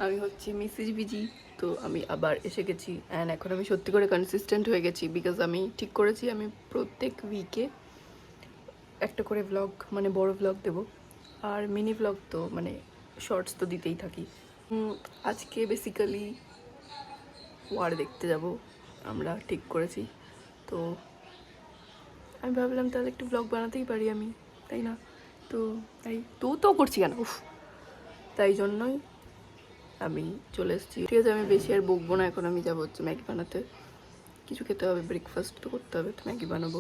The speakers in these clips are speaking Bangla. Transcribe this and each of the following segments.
আমি হচ্ছি মিসেস বিজি। তো আমি আবার এসে গেছি অ্যান্ড এখন আমি সত্যি করে কনসিস্টেন্ট হয়ে গেছি, বিকজ আমি ঠিক করেছি আমি প্রত্যেক উইকে একটা করে ব্লগ, মানে বড় ব্লগ দেবো, আর মিনি ব্লগ তো মানে শর্টস তো দিতেই থাকি। আজকে বেসিক্যালি ওয়ার দেখতে যাব আমরা ঠিক করেছি। তো আমি ভাবলাম তাহলে একটু ব্লগ বানাতেই পারি আমি, তাই না? তো তাই তো করছি কেন, উফ। তাই জন্যই আমি চলে এসেছি। ঠিক আছে, আমি বেশি আর বকবো না। এখন আমি যাবো হচ্ছে ম্যাগি বানাতে। কিছু খেতে হবে, ব্রেকফাস্ট তো করতে হবে, তো ম্যাগি বানাবো।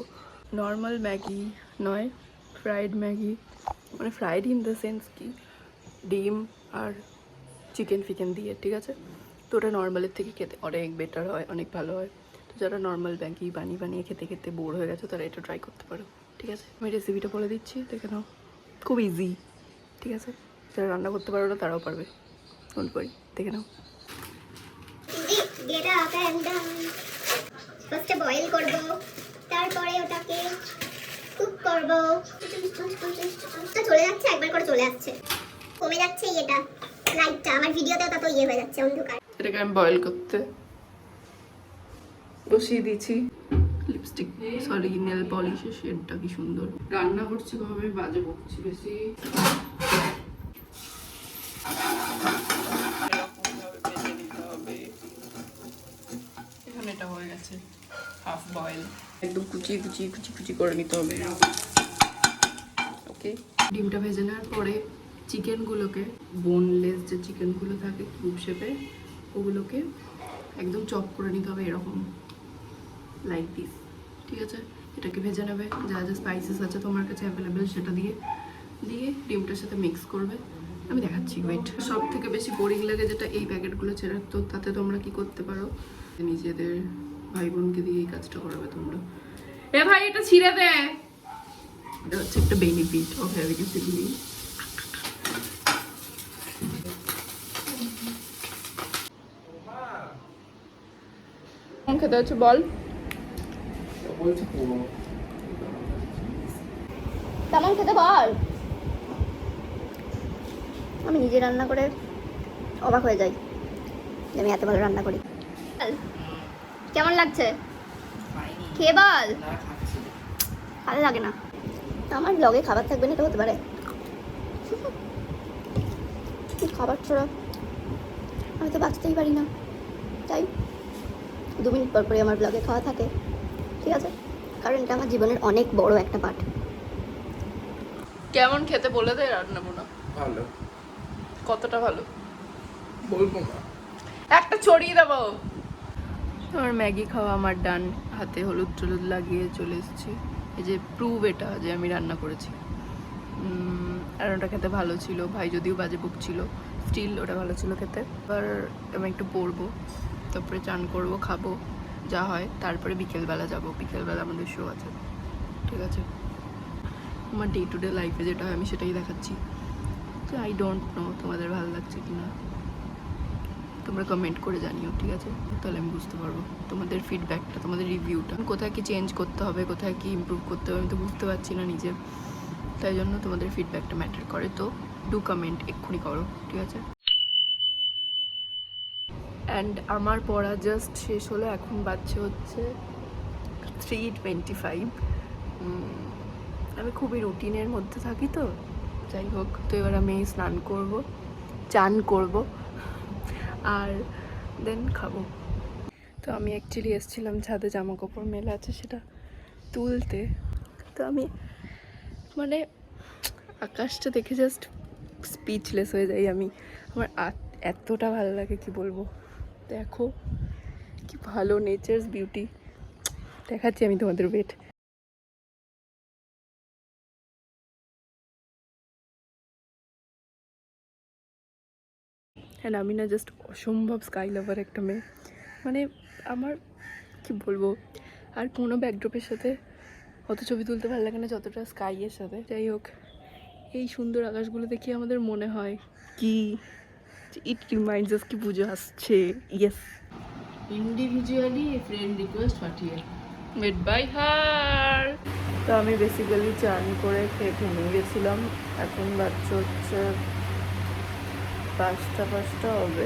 নর্মাল ম্যাগি নয়, ফ্রাইড ম্যাগি, মানে ফ্রাইড ইন দ্য সেন্স কি ডিম আর চিকেন ফিকেন দিয়ে, ঠিক আছে? তো ওটা নর্মালের থেকে খেতে অনেক বেটার হয়, অনেক ভালো হয়। তো যারা নর্মাল ম্যাগি বানিয়ে খেতে খেতে বোর হয়ে গেছে তারা এটা ট্রাই করতে পারো, ঠিক আছে? আমি রেসিপিটা বলে দিচ্ছি, দেখে নাও। খুব ইজি, ঠিক আছে? যারা রান্না করতে পারো না তারাও পারবে, ডোন্ট ওয়ারি, দেখে নাও। get up and down. ফার্স্টে বয়েল করব, তারপরে ওটাকে কুক করব। তো চলে যাচ্ছে, একবার করে চলে যাচ্ছে, কমে যাচ্ছে এটা লাইটটা। আমার ভিডিওতেও তত হয়ে যাচ্ছে অন্ধকার। এটাকে আমি বয়েল করতে বসিয়ে দিয়েছি। লিপস্টিক, সরি নেল পলিশের শেডটা কি সুন্দর। রান্না করছি ভাবে বাজে বকছি বেশি। এটা হয়ে গেছে হাফ বয়েল, একদম কুচি কুচি কুচি কুচি করে নিতে হবে। ওকে, ডিমটা ভেজে নেওয়ার পরে চিকেনগুলোকে, বোনলেস যে চিকেনগুলো থাকে কিউব শেপে, ওগুলোকে একদম চপ করে নিতে হবে এরকম, লাইক দিস, ঠিক আছে? এটাকে ভেজে নেবে, যা যা স্পাইসেস আছে তোমার কাছে অ্যাভেলেবেল সেটা দিয়ে ডিমটার সাথে মিক্স করবে। আমি দেখাচ্ছি, ওয়েট। সব থেকে বেশি বোরিং লাগে যেটা এই প্যাকেটগুলো ছেড়ে, তো তাতে তোমরা কি করতে পারো, নিজেদের ভাই বোনকে দিয়ে এই কাজটা করাবে তোমরা। এ ভাই এটা ছিঁড়ে দে, এটা হচ্ছে একটা benefit of having a sibling. কেমন খেতে হচ্ছে বল? কেমন খেতে বল। আমি নিজে রান্না করে অবাক হয়ে যাই যে আমি এত ভালো রান্না করি। কেমন লাগছে খেয়ে বল। ভালো লাগে না আমার ব্লগে খাবার থাকবে না, এটা হতে পারে? খাবার ছাড়া আমি তো বাঁচতেই পারি না, তাই 2 মিনিট পর পরে আমার ব্লগে খাওয়া থাকে, ঠিক আছে? কারণ এটা আমার জীবনের অনেক বড় একটা পার্ট। কেমন খেতে বলে দে, রান্না বান্না ভালো। কতটা ভালো বলবো না, একটা ছড়িয়ে দেবো। আমার ম্যাগি খাওয়া আমার ডান, হাতে হলুদ টলুদ লাগিয়ে চলে এসেছি। এই যে প্রুভ এটা যে আমি রান্না করেছি। আর ওটা খেতে ভালো ছিল, ভাই যদিও বাজে বুক ছিল, স্টিল ওটা ভালো ছিল খেতে। এবার আমি একটু পড়বো, তারপরে চান করবো, খাবো যা হয়, তারপরে বিকেলবেলা যাব। বিকেলবেলা আমাদের শো আছে, ঠিক আছে? আমার ডে টু ডে লাইফে যেটা হয় আমি সেটাই দেখাচ্ছি। তো আই ডোন্ট নো তোমাদের ভালো লাগছে কি না, তোমরা কমেন্ট করে জানিও, ঠিক আছে? তাহলে আমি বুঝতে পারবো তোমাদের ফিডব্যাকটা, তোমাদের রিভিউটা, কোথায় কি চেঞ্জ করতে হবে, কোথায় কি ইমপ্রুভ করতে হবে, আমি তো বুঝতে পারছি না নিজে। তাই জন্য তোমাদের ফিডব্যাকটা ম্যাটার করে। তো ডু কমেন্ট, এক্ষুনি করো, ঠিক আছে? অ্যান্ড আমার পড়া জাস্ট শেষ হলো, এখন বাজছে হচ্ছে 3:25। আমি খুবই রুটিনের মধ্যে থাকি, তো যাই হোক। তো এবার আমি স্নান করব, চান করব, আর দেন খাবো। তো আমি অ্যাকচুয়ালি এসেছিলাম ছাদে, জামা কাপড় মেলা আছে সেটা তুলতে। তো আমি মানে আকাশটা দেখে জাস্ট স্পিচলেস হয়ে যাই আমি। আমার এতটা ভালো লাগে কি বলবো। দেখো কি ভালো নেচার্স বিউটি, দেখাচ্ছি আমি তোমাদের। ওয়েট, হ্যাঁ আমি না জাস্ট অসম্ভব স্কাই লাভার একটা মেয়ে, মানে আমার কি বলবো, আর কোনো ব্যাকড্রপের সাথে অত ছবি তুলতে ভালো লাগে না যতটা স্কাইয়ের সাথে। যাই হোক, এই সুন্দর আকাশগুলো দেখে আমাদের মনে হয় কি, ইট রিমাইন্ডস আস কি পুজো আসছে। ইয়েস, ইন্ডিভিজুয়ালি ফ্রেন্ড রিকোয়েস্ট পাঠিয়ে মেড বাই হার। তো আমি বেসিক্যালি চান করে খেয়ে ঘুমিয়ে গেছিলাম। এখন বাচ্চা হচ্ছে 5টা হবে।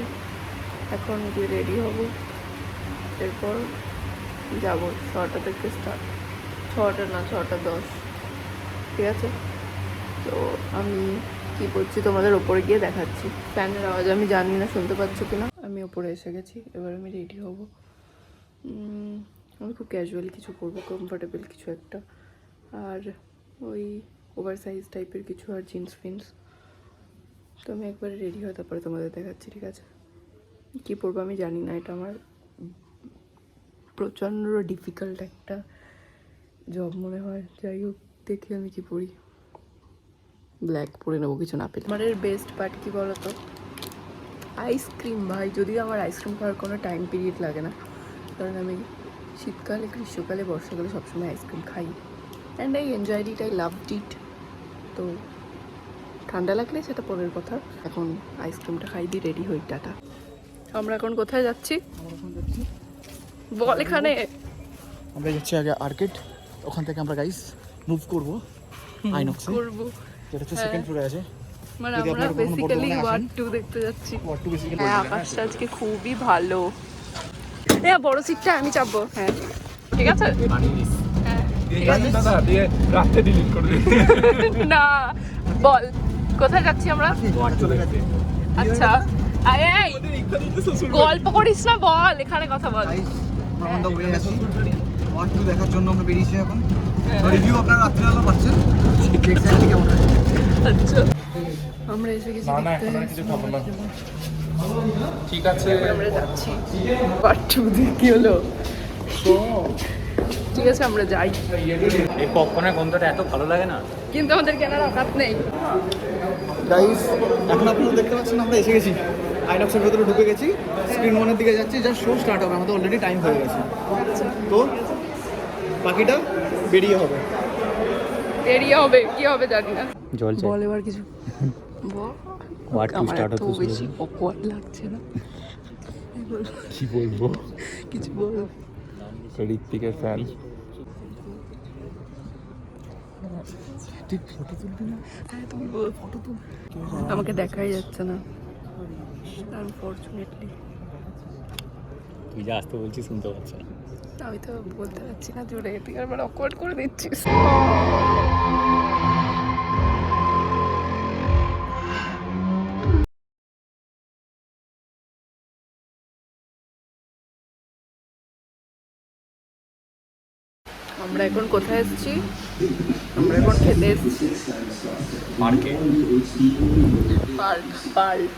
এখন গিয়ে রেডি হব, এরপর যাবো 6টা থেকে স্টার্ট। 6টা না, 6টা 10, ঠিক আছে? তো আমি কি করছি তোমাদের ওপরে গিয়ে দেখাচ্ছি। ফ্যানের আওয়াজ আমি জানি না শুনতে পাচ্ছ কিনা। আমি ওপরে এসে গেছি, এবার আমি রেডি হব। আমি খুব ক্যাজুয়ালি কিছু পরবো, কমফোর্টেবল কিছু একটা, আর ওই ওভার সাইজ টাইপের কিছু, আর জিন্স ফিন্স। তো আমি একবারে রেডি হয়ে তারপরে তোমাদের দেখাচ্ছি, ঠিক আছে? কী পরবো আমি জানি না, এটা আমার প্রচণ্ড ডিফিকাল্ট একটা জব মনে হয়। যাই হোক, দেখি আমি কি পরি। ব্ল্যাক পরে নেবো কিছু না পেলে। আমার বেস্ট পার্ট কী বলো তো? আইসক্রিম ভাই, যদি আমার আইসক্রিম খাওয়ার কোনো টাইম পিরিয়ড লাগে না, কারণ আমি শীতকালে, গ্রীষ্মকালে, বর্ষাকালে সবসময় আইসক্রিম খাই, and I enjoyed it, I loved it. তো ঠান্ডা লাগলে সেটা পরের কথা, এখন আইসক্রিমটা খাই দিয়ে রেডি হই। টাটা। আমরা এখন কোথায় যাচ্ছি বল? এখানে আমরা যাচ্ছি আগে আর্কেড, ওখান থেকে আমরা গাইস মুভ করবো আইনক্সে, করবো, যেটা হচ্ছে সেকেন্ড ফ্লোরে আছে। মানে যদি আমরা আপনারা কখনো বেসিক্যালি বর্ধমানে আসেন, ওয়ার্ড 2 দেখতে যাচ্ছি। ওয়ার্ড 2 বেসিক্যালি হ্যাঁ, আকাশটা আজকে খুবই ভালো। হ্যাঁ, বড় সিটটা আমি চাপবো। হ্যাঁ, ঠিক আছে। হ্যাঁ, ঠিক আছে। দাদা দিয়ে রাতে ডিলিট করে দিই। না, বল কোথায় যাচ্ছি আমরা? চলে গেছে। আচ্ছা, এই গল্প করিস না, বল এখানে কথা বল। আমরা অন দ্য ওয়ে আছি ওয়ার্ড 2 দেখার জন্য। আমরা বেরিয়েছি এখন। রিভিউ আপনারা রাত্রিবেলা পাচ্ছেন। এক্স্যাক্টলি কেমন আছে? আচ্ছা, আমরা এসে গেছি। না, দেখতে। এখন আর কিছু খাবো না। ঠিক আছে, আমরা যাচ্ছি পার্ট 2 কি হলো? ঠিক আছে, আমরা যাই। এই পপকর্নের গন্ধটা এত ভালো লাগে না। কিন্তু আমাদের কেনার অকাত নেই। গাইস, এখন আপনারা দেখতে পাচ্ছেন আমরা এসে গেছি। আইনক্সের ভেতরে ঢুকে গেছি। স্ক্রিন 1 এর দিকে যাচ্ছি, জাস্ট শো স্টার্ট হবে। আমাদের অলরেডি টাইম হয়ে গেছে। তো বাকিটা বেরিয়ে হবে। দেরি হবে, কি হবে জানি না। জল চাই। বল এবার কিছু বল। Part 2 আমার start এত হতে শুরু বেশি awkward লাগছে না। কি বলবো? কিছু বল। ঋত্বিকের ফ্যান। হ্যাঁ, তুলবো, ফটো তুল। আমাকে দেখাই যাচ্ছে না, আনফরচুনেটলি। তুই যা আসতে বলছিস শুনতে পাচ্ছি না। আমি তো বলতে পারছি না জোরে, তুই আবার অকওয়ার্ড করে দিচ্ছিস। আমরা এখন কোথায় এসেছি? আমরা এখন খেতে এসেছি পার্কে পার্ক।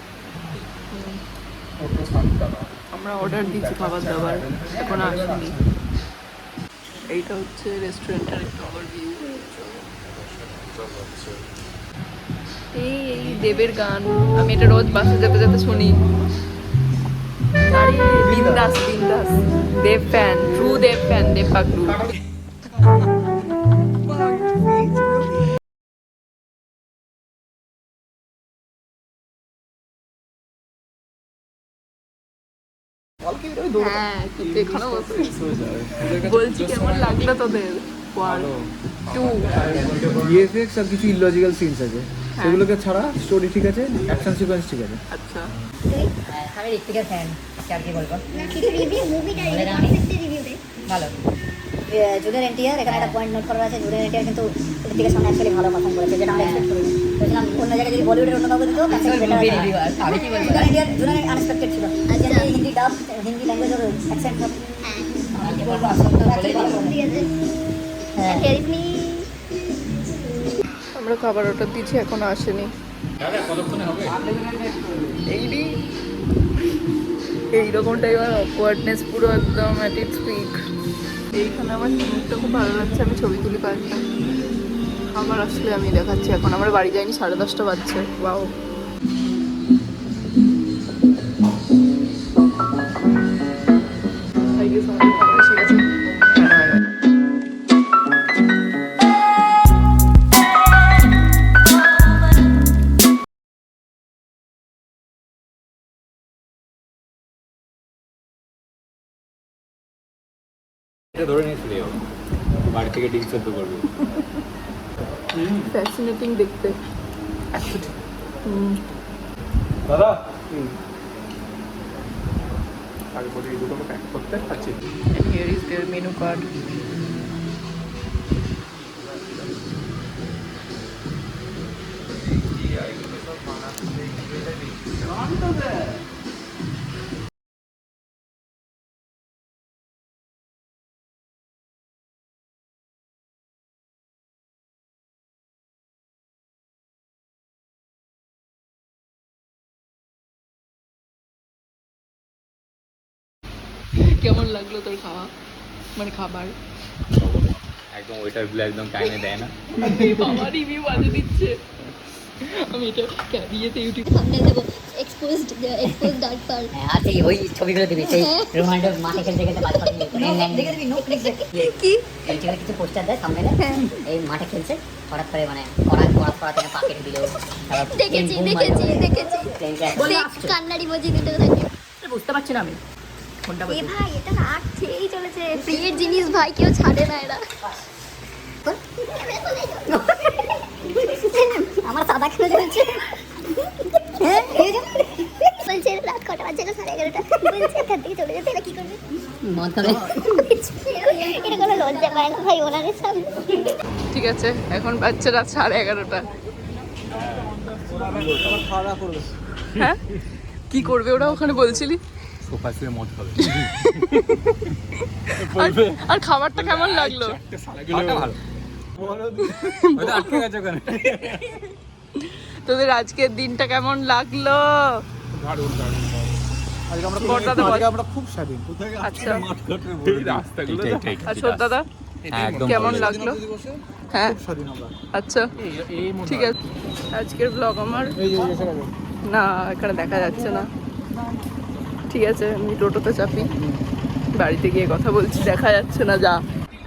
আমরা অর্ডার দিয়েছি খাবার দাবার, এখন আসেনি। এইটা হচ্ছে রেস্টুরেন্টের একটা ওভারভিউ। এই এই দেবের গান, আমি এটা রোজ বাসে যেতে যেতে শুনি। আরে বিন্দাস বিন্দাস, দেব ফ্যান, ট্রু দেব ফ্যান, দেব পাগলু। হ্যাঁ, কিন্তু এখানেও বসে বলছি কেমন লাগলো তোদের ওয়ার্ল্ড 2? ভিএফএক্স আর কিছু ইলজিক্যাল সিনস আছে, সেগুলোকে ছাড়া স্টোরি ঠিক আছে, অ্যাকশন সিকোয়েন্স ঠিক আছে। আচ্ছা, আমি ঋত্বিকের ফ্যান, আর কি বলবো। না কিছু রিভিউ, মুভিটা কনসেপ্টের রিভিউ দে। ভালো। জুনিয়র এনটিআর, এখানে একটা পয়েন্ট নোট করা আছে, জুনিয়র এনটিআর কিন্তু ঋত্বিকের সামনে অ্যাকচুয়ালি ভালো পারফর্ম করেছে, যেটা আমরা এক্সপেক্ট করিনি। বলছিলাম অন্য জায়গায় যদি বলিউডের অন্য কাউকে দিত তাহলে আমি কি বলবো, জুনিয়র এনটিআর জুনিয়র আনএক্সপেক্টেড ছিল। আজকে হিন্দি ডাব, হিন্দি ল্যাঙ্গুয়েজ ওর অ্যাকসেন্ট সব আমি কি বলবো, আসলে তো বলেই দিল। ঠিক আছে, হ্যাঁ, হেল্প মি। আমরা খাবার অর্ডার দিয়েছি, এখনো আসেনি। এইরকমটাই আমার অকওয়ার্ডনেস পুরো একদম অ্যাট ইটস পিক। এইখানে আমার মুখটা খুব ভালো লাগছে, আমি ছবি তুলি কয়েকটা। খাবার আসলে আমি দেখাচ্ছি। এখন আমরা বাড়ি যাইনি, 10:30 বাজছে। ওয়াও, I guess আমাদের খাবার এসে গেছে। এটা ধরে নিয়ে চলে যাবো, বাড়ি থেকে ডিম সেদ্ধ করবো। ফ্যাসিনেটিং দেখতে। দাদা তারপরে এই দুটোকে প্যাক করতে পারছি। And here is their menu card. কেমন লাগলো তোর খাওয়া, মানে খাবার? একদম ওয়েটারগুলো একদম টাইমে দেয় না। বাবা রিভিউ বাজে দিচ্ছে। আমি এটা ক্যাবিয়েতে ইউটিউব থাম্বনেল দেবো, এক্সপোজড ডার্ক পার্ল। আর সেই ওই ছবিগুলো দিবি, সেই রোনাল্ডো মাঠে খেলতে খেলতে বাজ পাখি দেখে দিবি, নো ক্লিক কি এলটিভিতে কিছু পোস্টার দেয় সামনে, এই মাঠে খেলছে হঠাৎ করে মানে কড়া থেকে পাকেট দিল, দেখেছি কান্নাড়ি মজি দিতে থাকে। বুঝতে পারছি না আমি কোনটা এ বলছি। ভাই এটা রাত ছেড়েই চলেছে, প্রিয়ের জিনিস ভাই কেউ ছাড়ে না এরা। আমার সাদা খেলে চলছে। বলছে রাত কটা বাজে, 11:30। বলছে এখান থেকে চলে যেতে, এরা কি করবে? মন করে এটা কোনো লজ্জা পায় না ভাই ওনাদের সামনে। ঠিক আছে, এখন বাচ্চা রাত 11:30। খাওয়া দাওয়া করবে। হ্যাঁ কি করবে ওরা ওখানে বলছিলি? সোফা শুয়ে মদ খাবে। আর খাবারটা কেমন লাগলো? খাওয়াটা ভালো। ওটা আটকে গেছে ওখানে। তোদের আজকের দিনটা কেমন লাগলো? আজকে আমরা বড়দাদা বল। আজকে আমরা খুব স্বাধীন। আচ্ছা এইটাই। আর দাদা হ্যাঁ, একদম কেমন ভালো। লাগলো? হ্যাঁ খুব স্বাধীন আমরা। আচ্ছা ঠিক আছে, আজকের ব্লগ আমার এই যে এসে গেছে। না এখানে দেখা যাচ্ছে না। ঠিক আছে আমি টোটোতে চাপি, বাড়িতে গিয়ে কথা বলছি, দেখা যাচ্ছে না যা।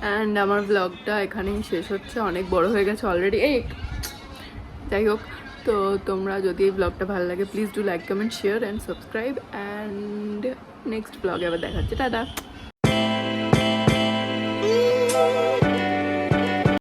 অ্যান্ড আমার ব্লগটা এখানেই শেষ হচ্ছে, অনেক বড় হয়ে গেছে অলরেডি। এই যাই হোক, তো তোমরা যদি এই ব্লগটা ভালো লাগে please do like comment share and subscribe, and next ব্লগে আবার দেখা হচ্ছে। টাটা।